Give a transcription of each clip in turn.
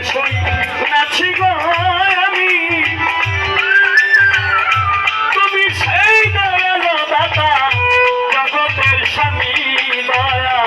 শুই নাছি গো আমি তুমি সেই দয়ালো দাতা জগতের স্বামী দয়া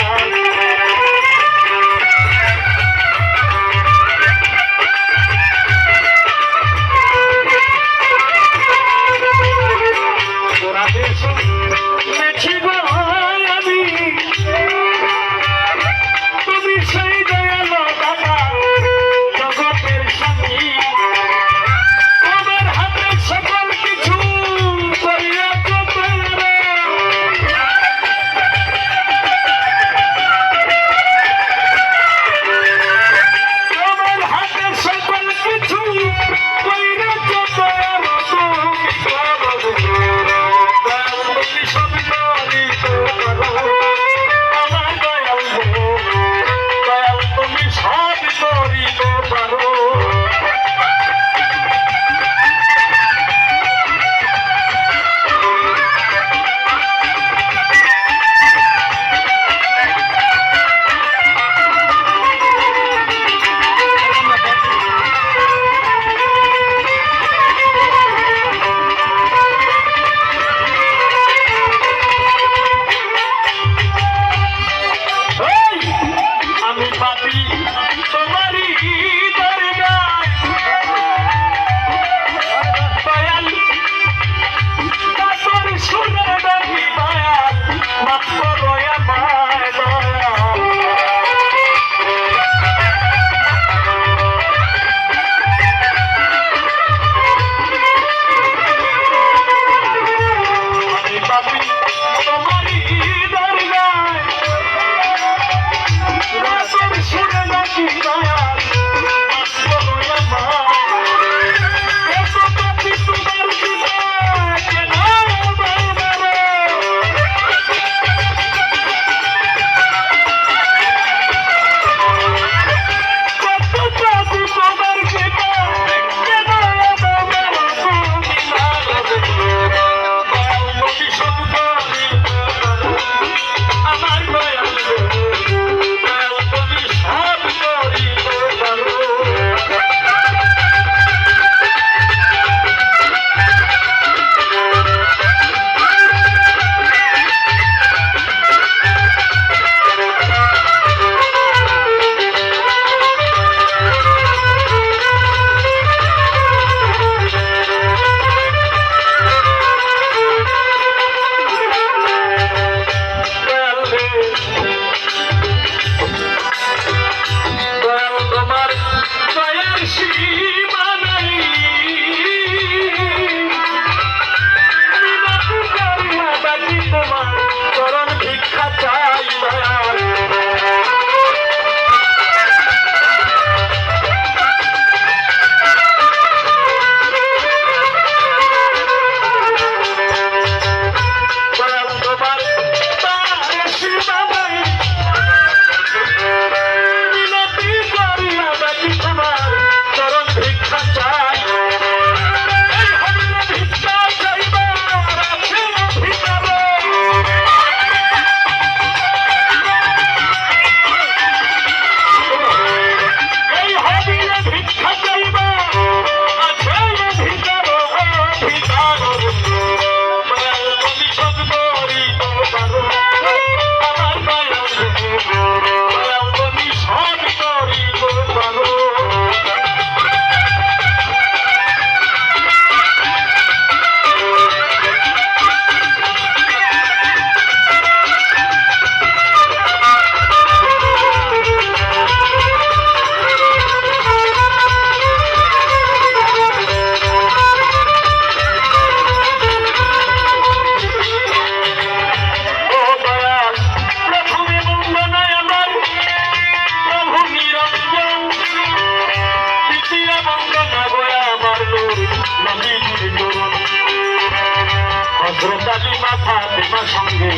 সঙ্গে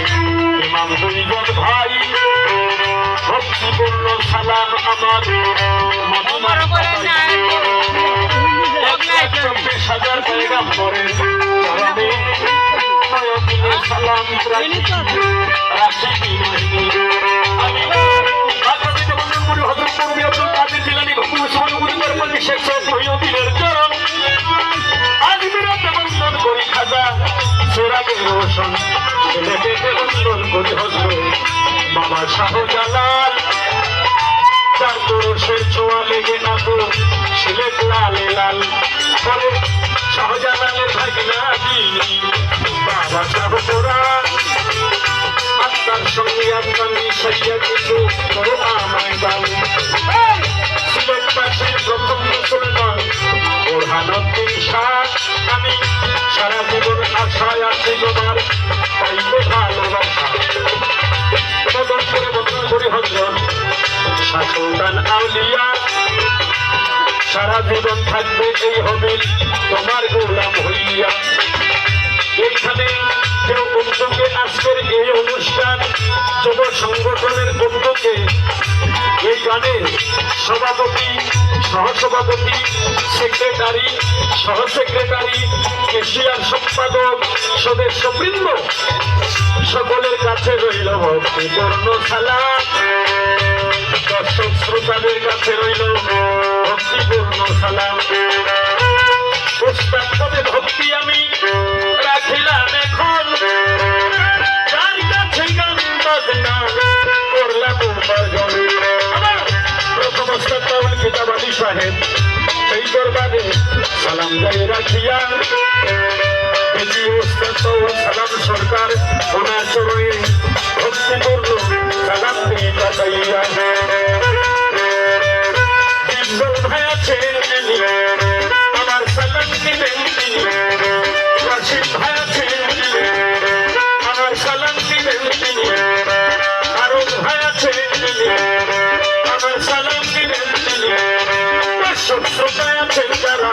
ইমাম দুইজন ভাই ভক্তি পূর্ণ সালাম আমার মদিনার চব্বিশ হাজার পয়গাম্বরের চরণে সালাম রাখি আমি হযরত আব্দুল কাদের জিলানী বাবা শাহজালাল তার পুরুষের ছোঁয়া লেগে না তো সিলেট লালে লাল পরে শাহজালালের ভাগনা দিনি বাবা শাহপুরান আত্মার সঙ্গে আত্মা মিশাইয়া কিছু করো আমায় দান সিলেট পাশের প্রথম মুসলমান বোরহানুদ্দিন শাহ আমি সারা জীবন আশায় আছি তোমার পাইতে ভালোবাসা বদল করে বদল করে হজরত শাহ সুলতান আউলিয়া সারা জীবন থাকবে এই হবিল তোমার গোলাম হইয়া এইখানে কেউ উদ্যোগে আজকের এই অনুষ্ঠান যুব সংগঠনের উদ্যোগে এই গানের সভাপতি সহসভাপতি সেক্রেটারি সহসেক্রেটারি এশিয়ার সম্পাদক সদস্যবৃন্দ সকলের কাছে রইল ভক্তিপূর্ণ সালাম দর্শক শ্রোতাদের কাছে রইল ভক্তিপূর্ণ সালাম উস্তাদ পদে ভক্তি আমি রাখিলাম এখন যার কাছে গান বাজনা করলাম উপার্জন আমার প্রথম উস্তাদ বাউল কিতাব আলী সাহেব সেই দরবারে সালাম গাই রাখিয়া দ্বিতীয় উস্তাদ বাউল সালাম সরকার ওনার চরণে ভক্তিপূর্ণ সালাম দিয়ে কাটাইয়া বিশ্বল ভাই আছেন আমার সালাম দিবেন তিনি রাশিদ ভাই আছেন আমার সালাম দিবেন তিনি আরব ভাই আছেন আমার সালাম দিবেন তিনি দর্শক শ্রোতা আছেন যারা